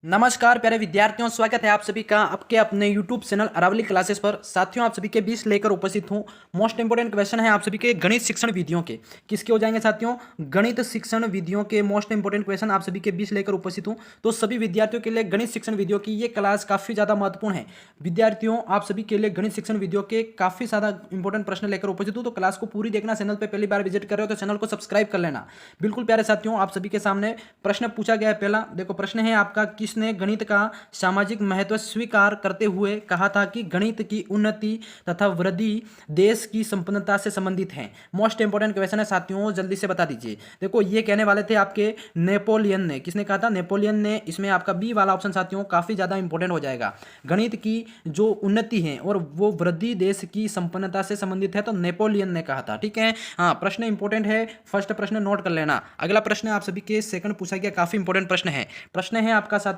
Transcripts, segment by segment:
नमस्कार प्यारे विद्यार्थियों, स्वागत है आप सभी का आपके अपने YouTube चैनल अरावली क्लासेस पर। साथियों, आप सभी के बीच लेकर उपस्थित हूँ। मोस्ट इंपोर्टेंट क्वेश्चन है आप सभी के गणित शिक्षण विधियों के। किसके हो जाएंगे साथियों? गणित शिक्षण विधियों के मोस्ट इंपोर्टेंट क्वेश्चन आप सभी के बीच लेकर उपस्थित हूँ। तो सभी विद्यार्थियों के लिए गणित शिक्षण विधियों की ये क्लास काफ़ी ज़्यादा महत्वपूर्ण है। विद्यार्थियों, आप सभी के लिए गणित शिक्षण विधियों के काफ़ी ज़्यादा इंपॉर्टेंट प्रश्न लेकर उपस्थित हूँ। तो क्लास को पूरी देखना। चैनल पर पहली बार विजिट कर रहे हो तो चैनल को सब्सक्राइब कर लेना। बिल्कुल प्यारे साथियों, आप सभी के सामने प्रश्न पूछा गया है। पहला देखो, प्रश्न है आपका, किसने गणित का सामाजिक महत्व स्वीकार करते हुए कहा था कि गणित की उन्नति तथा वृद्धि देश की संपन्नता से संबंधित है? मोस्ट इंपोर्टेंट क्वेश्चन है साथियों, जल्दी से बता दीजिए। देखो, ये कहने वाले थे आपके नेपोलियन ने। किसने कहा था? नेपोलियन ने। इसमें आपका बी वाला ऑप्शन साथियों काफी ज्यादा इंपॉर्टेंट हो जाएगा। गणित की जो उन्नति है और वो वृद्धि देश की संपन्नता से संबंधित है, तो नेपोलियन ने कहा था। ठीक है, हाँ, प्रश्न इंपॉर्टेंट है। फर्स्ट प्रश्न नोट कर लेना। अगला प्रश्न आप सभी के सेकंड पूछा गया, काफी इंपॉर्टेंट प्रश्न है। प्रश्न है आपका साथियों,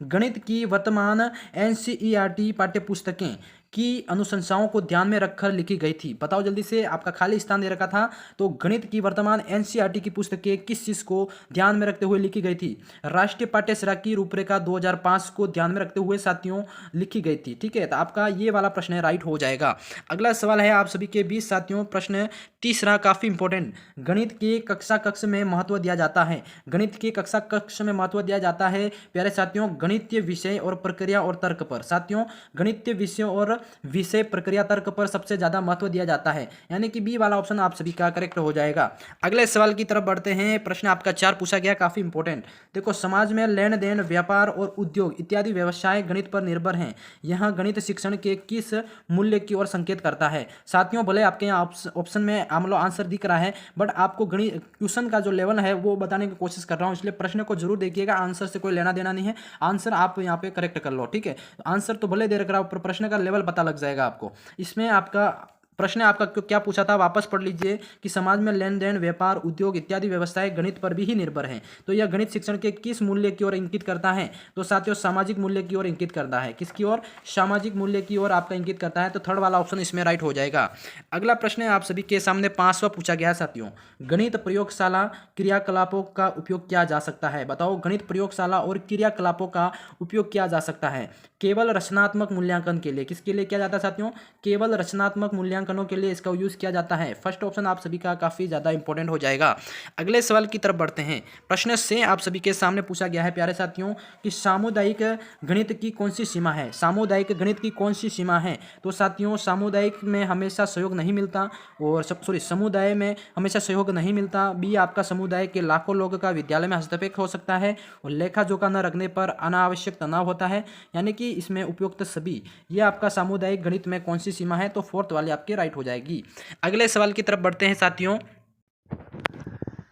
गणित की वर्तमान एनसीईआरटी पाठ्यपुस्तकें की अनुशंसाओं को ध्यान में रखकर लिखी गई थी। बताओ जल्दी से, आपका खाली स्थान दे रखा था। तो गणित की वर्तमान एनसीईआरटी की पुस्तकें किस चीज को ध्यान में रखते हुए लिखी गई थी? राष्ट्रीय पाठ्यक्रम की रूपरेखा 2005 को ध्यान में रखते हुए साथियों लिखी गई थी। ठीक है, तो आपका ये वाला प्रश्न है राइट हो जाएगा। अगला सवाल है आप सभी के बीच साथियों, प्रश्न तीसरा काफी इंपॉर्टेंट। गणित के कक्षा कक्ष में महत्व दिया जाता है। गणित के कक्षा कक्ष में महत्व दिया जाता है प्यारे साथियों, गणितीय विषय और प्रक्रिया और तर्क पर। साथियों, गणितीय विषयों और विषय प्रक्रिया तर्क पर सबसे ज्यादा महत्व दिया जाता है, यानी कि बी वाला ऑप्शन आप सभी का करेक्ट हो जाएगा। अगले सवाल की तरफ बढ़ते हैं। प्रश्न आपका 4 पूछा गया, काफी इंपॉर्टेंट। देखो, समाज में लेन देन, व्यापार और उद्योग इत्यादि व्यवसाय गणित पर निर्भर हैं। यह गणित शिक्षण के किस मूल्य की ओर संकेत करता है? साथियों, भले आपके यहाँ ऑप्शन में आंसर दिख रहा है, बट आपको गणित क्वेश्चन का जो लेवल है वो बताने की कोशिश कर रहा हूँ, इसलिए प्रश्न को जरूर देखिएगा। आंसर से कोई लेना देना नहीं है, आंसर आप यहाँ पे करेक्ट कर लो। ठीक है, आंसर तो भले दे रख रहा हूं, पर प्रश्न का लेवल पता लग जाएगा आपको। इसमें आपका प्रश्न आपका क्या पूछा था, वापस पढ़ लीजिए कि समाज में लेन देन, व्यापार, उद्योग इत्यादि व्यवसाय गणित पर भी ही निर्भर हैं। तो यह गणित शिक्षण के किस मूल्य की ओर इंगित करता है? तो साथियों, सामाजिक मूल्य की ओर इंगित करता है। किसकी ओर? सामाजिक मूल्य की ओर आपका इंगित करता है। तो थर्ड वाला ऑप्शन इसमें राइट हो जाएगा। अगला प्रश्न आप सभी के सामने 5वां पूछा गया साथियों, गणित प्रयोगशाला क्रियाकलापों का उपयोग किया जा सकता है। बताओ, गणित प्रयोगशाला और क्रियाकलापों का उपयोग किया जा सकता है केवल रचनात्मक मूल्यांकन के लिए। किसके लिए किया जाता है साथियों? केवल रचनात्मक मूल्यांकनों के लिए इसका यूज किया जाता है। फर्स्ट ऑप्शन आप सभी का काफी ज्यादा इंपॉर्टेंट हो जाएगा। अगले सवाल की तरफ बढ़ते हैं। प्रश्न से आप सभी के सामने पूछा गया है प्यारे साथियों कि सामुदायिक गणित की कौन सी सीमा है? सामुदायिक गणित की कौन सी सीमा है? तो साथियों, सामुदायिक में हमेशा सहयोग नहीं मिलता, और समुदाय में हमेशा सहयोग नहीं मिलता। बी आपका, समुदाय के लाखों लोगों का विद्यालय में हस्तक्षेप हो सकता है, और लेखा जोखा न रखने पर अनावश्यक तनाव होता है, यानी कि इसमें उपयुक्त सभी। ये आपका सामुदायिक गणित में कौन सी सीमा है? तो फोर्थ वाली आपकी राइट हो जाएगी। अगले सवाल की तरफ बढ़ते हैं साथियों।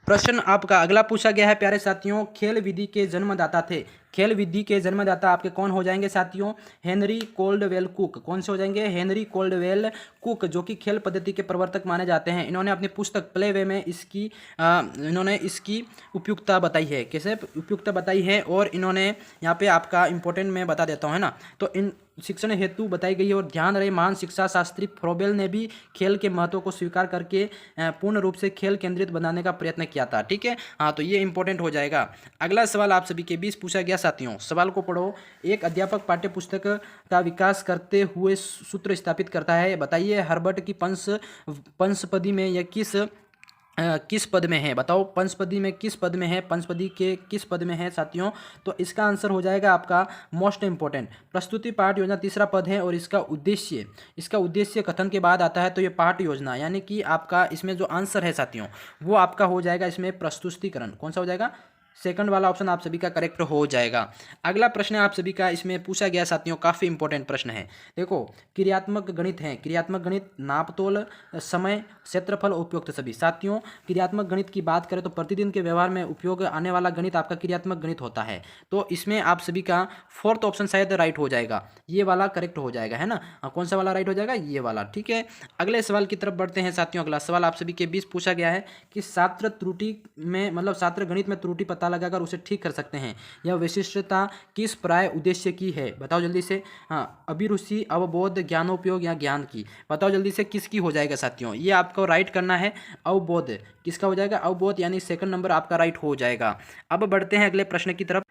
प्रश्न आपका अगला पूछा गया है प्यारे साथियों, खेल विधि के जन्मदाता थे। खेल विधि के जन्मदाता आपके कौन हो जाएंगे साथियों? Henry Caldwell Cook. कौन से हो जाएंगे? हेनरी कोल्डवेल कुक, जो कि खेल पद्धति के प्रवर्तक माने जाते हैं। इन्होंने अपनी पुस्तक प्ले वे में इन्होंने इसकी उपयुक्तता बताई है। कैसे उपयुक्तता बताई है? और इन्होंने यहाँ पे आपका इंपॉर्टेंट मैं बता देता हूँ, है ना। तो इन शिक्षण हेतु बताई गई है। और ध्यान रहे, महान शिक्षा शास्त्री फ्रोबेल ने भी खेल के महत्व को स्वीकार करके पूर्ण रूप से खेल केंद्रित बनाने का प्रयत्न किया था। ठीक है, हाँ, तो ये इंपॉर्टेंट हो जाएगा। अगला सवाल आप सभी के बीच पूछा गया साथियों, सवाल को पढ़ो। एक अध्यापक पाठ्य पुस्तक का विकास करते हुए सूत्र स्थापित करता है। बताइए, हर्बर्ट की पंचपदी में यह किस पद में है? बताओ, पंचपदी में किस पद में है? पंचपदी के किस पद में है साथियों? तो इसका आंसर हो जाएगा आपका मोस्ट इंपोर्टेंट, प्रस्तुति पाठ योजना तीसरा पद है। और इसका उद्देश्य कथन के बाद आता है, तो ये पाठ योजना, यानी कि आपका इसमें जो आंसर है साथियों वो आपका हो जाएगा इसमें प्रस्तुतिकरण। कौन सा हो जाएगा? सेकंड वाला ऑप्शन आप सभी का करेक्ट हो जाएगा। अगला प्रश्न आप सभी का इसमें पूछा गया साथियों, काफ़ी इंपॉर्टेंट प्रश्न है। देखो, क्रियात्मक गणित है। क्रियात्मक गणित नापतोल, समय, क्षेत्रफल, उपयुक्त सभी। साथियों, क्रियात्मक गणित की बात करें तो प्रतिदिन के व्यवहार में उपयोग आने वाला गणित आपका क्रियात्मक गणित होता है। तो इसमें आप सभी का फोर्थ ऑप्शन शायद राइट हो जाएगा, ये वाला करेक्ट हो जाएगा, है ना। कौन सा वाला राइट हो जाएगा? ये वाला। ठीक है, अगले सवाल की तरफ बढ़ते हैं साथियों। अगला सवाल आप सभी के बीच पूछा गया है कि छात्र त्रुटि में, मतलब छात्र गणित में त्रुटि पता लगाकर उसे ठीक कर सकते हैं। यह विशिष्टता किस प्राय उद्देश्य की है? बताओ जल्दी से। हाँ, अभिरुचि, अवबोध, ज्ञानोपयोग या ज्ञान की। बताओ जल्दी से, किसकी हो जाएगा साथियों? ये आपको राइट करना है, अवबोध। किसका हो जाएगा? अवबोध, यानी सेकंड नंबर आपका राइट हो जाएगा। अब बढ़ते हैं अगले प्रश्न की तरफ।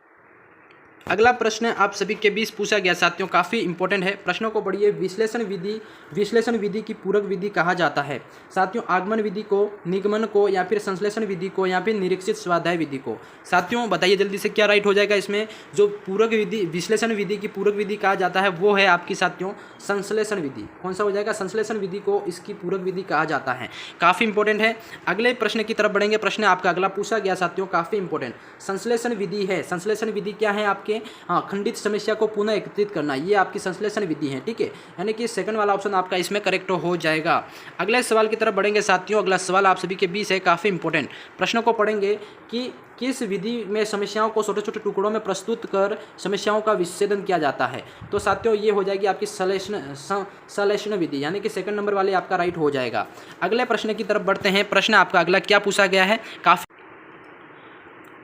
अगला प्रश्न आप सभी के बीच पूछा गया साथियों, काफ़ी इंपॉर्टेंट है। प्रश्नों को पढ़िए। विश्लेषण विधि की पूरक विधि कहा जाता है साथियों। आगमन विधि को, निगमन को, या फिर संश्लेषण विधि को, या फिर निरीक्षित स्वाध्याय विधि को। साथियों बताइए जल्दी से क्या राइट हो जाएगा इसमें। जो पूरक विधि, विश्लेषण विधि की पूरक विधि कहा जाता है वो है आपकी साथियों संश्लेषण विधि। कौन सा हो जाएगा? संश्लेषण विधि को इसकी पूरक विधि कहा जाता है। काफ़ी इंपॉर्टेंट है। अगले प्रश्न की तरफ बढ़ेंगे। प्रश्न आपका अगला पूछा गया साथियों, काफ़ी इंपॉर्टेंट। संश्लेषण विधि है। संश्लेषण विधि क्या है आपके? हाँ, खंडित समस्या को पुनः एकत्रित करना, ये आपकी संश्लेषण विधि है। ठीक है, यानी कि सेकंड वाला ऑप्शन आपका इसमें करेक्ट हो जाएगा। अगले सवाल की तरफ बढ़ेंगे साथियों। अगला सवाल आप सभी के बीच है, काफ़ी इंपॉर्टेंट। प्रश्नों को पढ़ेंगे कि किस विधि में समस्याओं को छोटे छोटे टुकड़ों में प्रस्तुत कर समस्याओं का विच्छेदन किया जाता है। तो साथियों ये हो जाएगी आपकी संश्लेषण विधि, यानी कि सेकंड नंबर वाले आपका राइट हो जाएगा। अगले प्रश्न की तरफ बढ़ते हैं। प्रश्न आपका अगला क्या पूछा गया है? काफ़ी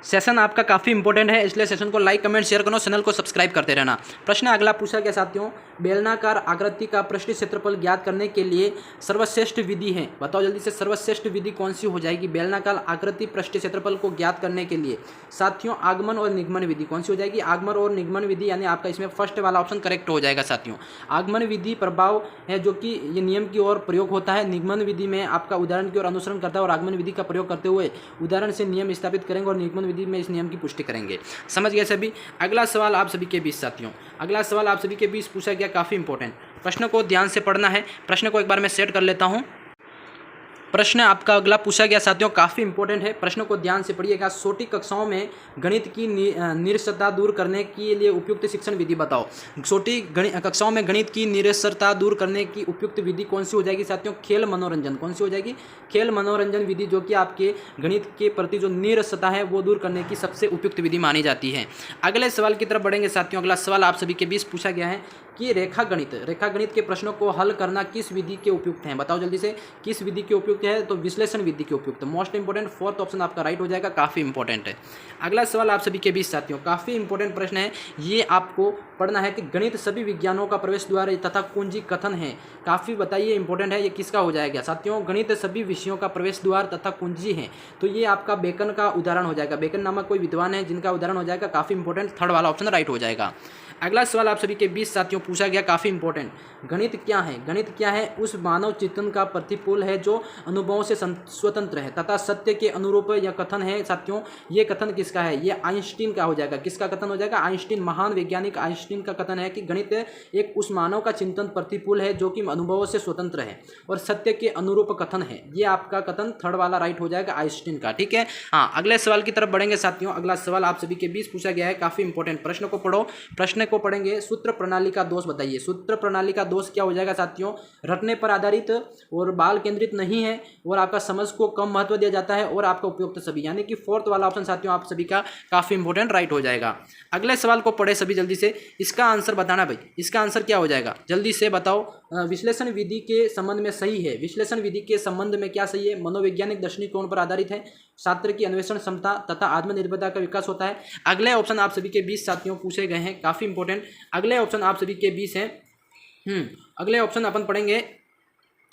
सेशन आपका काफ़ी इंपॉर्टेंट है, इसलिए सेशन को लाइक कमेंट शेयर करो, चैनल को सब्सक्राइब करते रहना। प्रश्न अगला पूछा गया साथियों, बेलनाकार आकृति का पृष्ठीय क्षेत्रफल ज्ञात करने के लिए सर्वश्रेष्ठ विधि है। बताओ जल्दी से सर्वश्रेष्ठ विधि कौन सी हो जाएगी? बेलनाकार आकृति पृष्ठीय क्षेत्रफल को ज्ञात करने के लिए साथियों आगमन और निगमन विधि कौन सी हो जाएगी? आगमन और निगमन विधि, यानी आपका इसमें फर्स्ट वाला ऑप्शन करेक्ट हो जाएगा साथियों। आगमन विधि प्रभाव है जो कि ये नियम की ओर प्रयोग होता है। निगमन विधि में आपका उदाहरण की ओर अनुसरण करता है और आगमन विधि का प्रयोग करते हुए उदाहरण से नियम स्थापित करेंगे और निगमन विधि में इस नियम की पुष्टि करेंगे। समझ गए सभी? अगला सवाल आप सभी के बीच साथियों, अगला सवाल आप सभी के बीच पूछा गया, काफी इंपॉर्टेंट। प्रश्न को ध्यान से पढ़ना है। प्रश्न को एक बार मैं सेट कर लेता हूं। प्रश्न आपका अगला पूछा गया साथियों, काफ़ी इंपॉर्टेंट है। प्रश्न को ध्यान से पढ़िएगा। छोटी कक्षाओं में गणित की निरस्तता दूर करने के लिए उपयुक्त शिक्षण विधि बताओ। छोटी कक्षाओं में गणित की निरस्तता दूर करने की उपयुक्त विधि कौन सी हो जाएगी साथियों? खेल मनोरंजन। कौन सी हो जाएगी? खेल मनोरंजन विधि, जो कि आपके गणित के प्रति जो निरस्तता है वो दूर करने की सबसे उपयुक्त विधि मानी जाती है। अगले सवाल की तरफ बढ़ेंगे साथियों। अगला सवाल आप सभी के बीच पूछा गया है कि रेखा गणित के प्रश्नों को हल करना किस विधि के उपयुक्त है? बताओ जल्दी से, किस विधि के उपयुक्त है? तो विश्लेषण विधि के उपयुक्त। मोस्ट इंपोर्टेंट फोर्थ ऑप्शन आपका राइट हो जाएगा, काफ़ी इंपॉर्टेंट है। अगला सवाल आप सभी के बीच साथियों, काफ़ी इंपॉर्टेंट प्रश्न है। ये आपको पढ़ना है कि गणित सभी विज्ञानों का प्रवेश द्वार तथा कुंजी कथन है। काफ़ी बताइए इंपॉर्टेंट है, ये किसका हो जाएगा साथियों? गणित सभी विषयों का प्रवेश द्वार तथा कुंजी है, तो ये आपका बेकन का उदाहरण हो जाएगा। बेकन नामक कोई विद्वान है जिनका उदाहरण हो जाएगा, काफ़ी इंपॉर्टेंट। थर्ड वाला ऑप्शन राइट हो जाएगा। अगला सवाल आप सभी के बीच साथियों पूछा गया, काफ़ी इंपॉर्टेंट। गणित क्या है? गणित क्या है? उस मानव चेतन का प्रतिफल है जो अनुभवों से स्वतंत्र है तथा सत्य के अनुरूप यह कथन है साथियों। ये कथन किसका है? ये आइंस्टीन का हो जाएगा। किसका कथन हो जाएगा? आइंस्टीन, महान वैज्ञानिक आइंस्टीन का कथन है कि गणित एक उस मानव का चिंतन प्रतिफल है जो कि अनुभवों से स्वतंत्र है और सत्य के अनुरूप कथन है। ये आपका कथन थर्ड वाला राइट हो जाएगा, आइंस्टीन का। ठीक है, हाँ। अगले सवाल की तरफ बढ़ेंगे साथियों। अगला सवाल आप सभी के बीच पूछा गया है, काफ़ी इंपॉर्टेंट। प्रश्न को पढ़ो। प्रश्न को पढ़ेंगे। सूत्र प्रणाली का दोष बताइए। सूत्र प्रणाली का दोष क्या हो जाएगा साथियों? रटने पर आधारित और बाल केंद्रित नहीं है और आपका समझ को कम महत्व दिया जाता है और आपका उपयुक्त सभी, यानी कि फोर्थ वाला ऑप्शन साथियों आप सभी का काफी इंपॉर्टेंट राइट हो जाएगा। अगले सवाल को पढ़े सभी जल्दी से, इसका आंसर बताना भाई। इसका आंसर क्या हो जाएगा जल्दी से बताओ। विश्लेषण विधि के संबंध में सही है। विश्लेषण विधि के संबंध में क्या सही है? मनोवैज्ञानिक दृष्टिकोण पर आधारित है, छात्र की अन्वेषण क्षमता तथा आत्मनिर्भरता का विकास होता है। अगले ऑप्शन आप सभी के बीच साथियों पूछे गए हैं, काफी इंपॉर्टेंट। अगले ऑप्शन आप सभी के बीच हैं। अगले ऑप्शन अपन पढ़ेंगे।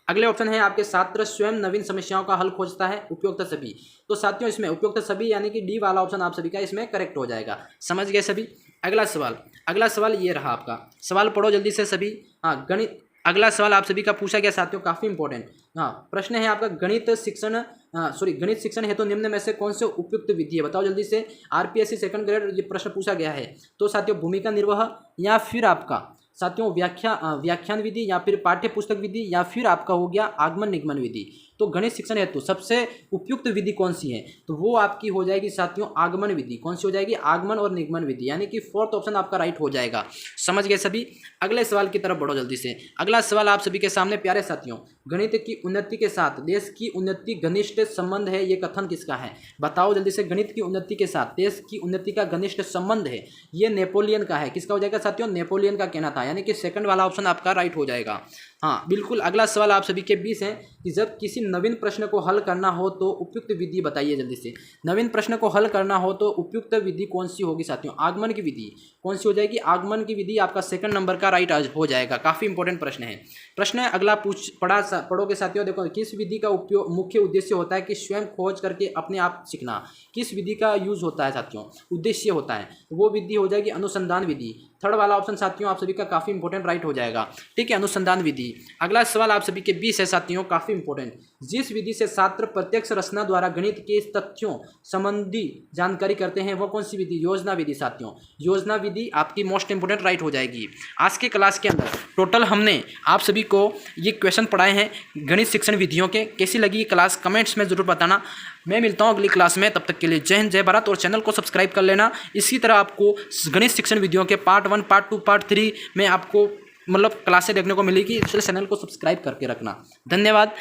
अगले ऑप्शन है आपके छात्र स्वयं नवीन समस्याओं का हल खोजता है, उपयुक्त सभी। तो साथियों इसमें उपयुक्त सभी यानी कि डी वाला ऑप्शन आप सभी का इसमें करेक्ट हो जाएगा। समझ गए सभी? अगला सवाल ये रहा आपका। सवाल पढ़ो जल्दी से सभी। हाँ, गणित। अगला सवाल आप सभी का पूछा गया साथियों, काफ़ी इंपॉर्टेंट। हाँ, प्रश्न है आपका गणित शिक्षण है तो निम्न में से कौन से उपयुक्त विधि है? बताओ जल्दी से। आरपीएससी सेकंड ग्रेड ये प्रश्न पूछा गया है। तो साथियों भूमिका निर्वाह या फिर आपका साथियों व्याख्यान विधि या फिर पाठ्य पुस्तक विधि या फिर आपका हो गया आगमन निगमन विधि। तो गणित शिक्षण हेतु सबसे उपयुक्त विधि कौन सी है? तो वो आपकी हो जाएगी साथियों आगमन विधि। कौन सी हो जाएगी? आगमन और निगमन विधि, यानी कि फोर्थ ऑप्शन आपका राइट हो जाएगा। समझ गए सभी? अगले सवाल की तरफ बढ़ो जल्दी से। अगला सवाल आप सभी के सामने प्यारे साथियों, गणित की उन्नति के साथ देश की उन्नति घनिष्ठ संबंध है, ये कथन किसका है? बताओ जल्दी से। गणित की उन्नति के साथ देश की उन्नति का घनिष्ठ संबंध है, ये नेपोलियन का है। किसका हो जाएगा साथियों? नेपोलियन का कहना था, यानी कि सेकंड वाला ऑप्शन आपका राइट हो जाएगा। हाँ बिल्कुल, अगला सवाल आप सभी के 20 है कि जब किसी नवीन प्रश्न को हल करना हो तो उपयुक्त विधि बताइए जल्दी से। नवीन प्रश्न को हल करना हो तो उपयुक्त विधि कौन सी होगी साथियों? आगमन की विधि कौन सी हो जाएगी? आगमन की विधि आपका सेकंड नंबर का राइट हो जाएगा। काफी इंपॉर्टेंट प्रश्न है। प्रश्न अगला पढ़ोगे साथियों। देखो, किस विधि का उपयोग मुख्य उद्देश्य होता है कि स्वयं खोज करके अपने आप सीखना। किस विधि का यूज होता है साथियों? उद्देश्य होता है, वो विधि हो जाएगी अनुसंधान विधि। थर्ड वाला ऑप्शन साथियों आप सभी का काफी इंपॉर्टेंट राइट हो जाएगा। ठीक है, अनुसंधान विधि। अगला सवाल आप सभी के 20 है साथियों, काफी इंपॉर्टेंट। जिस विधि से छात्र प्रत्यक्ष रचना द्वारा गणित के तथ्यों संबंधी जानकारी करते हैं वो कौन सी विधि? योजना विधि साथियों। योजना विधि आपकी मोस्ट इंपोर्टेंट राइट हो जाएगी। आज के क्लास के अंदर टोटल हमने आप सभी को ये क्वेश्चन पढ़ाए हैं गणित शिक्षण विधियों के। कैसी लगी क्लास कमेंट्स में जरूर बताना। मैं मिलता हूँ अगली क्लास में, तब तक के लिए जय हिंद जय भारत। और चैनल को सब्सक्राइब कर लेना। इसी तरह आपको गणित शिक्षण विधियों के पार्ट 1, पार्ट 2, पार्ट 3 में आपको मतलब क्लासें देखने को मिलेगी, इसलिए चैनल को सब्सक्राइब करके रखना। धन्यवाद।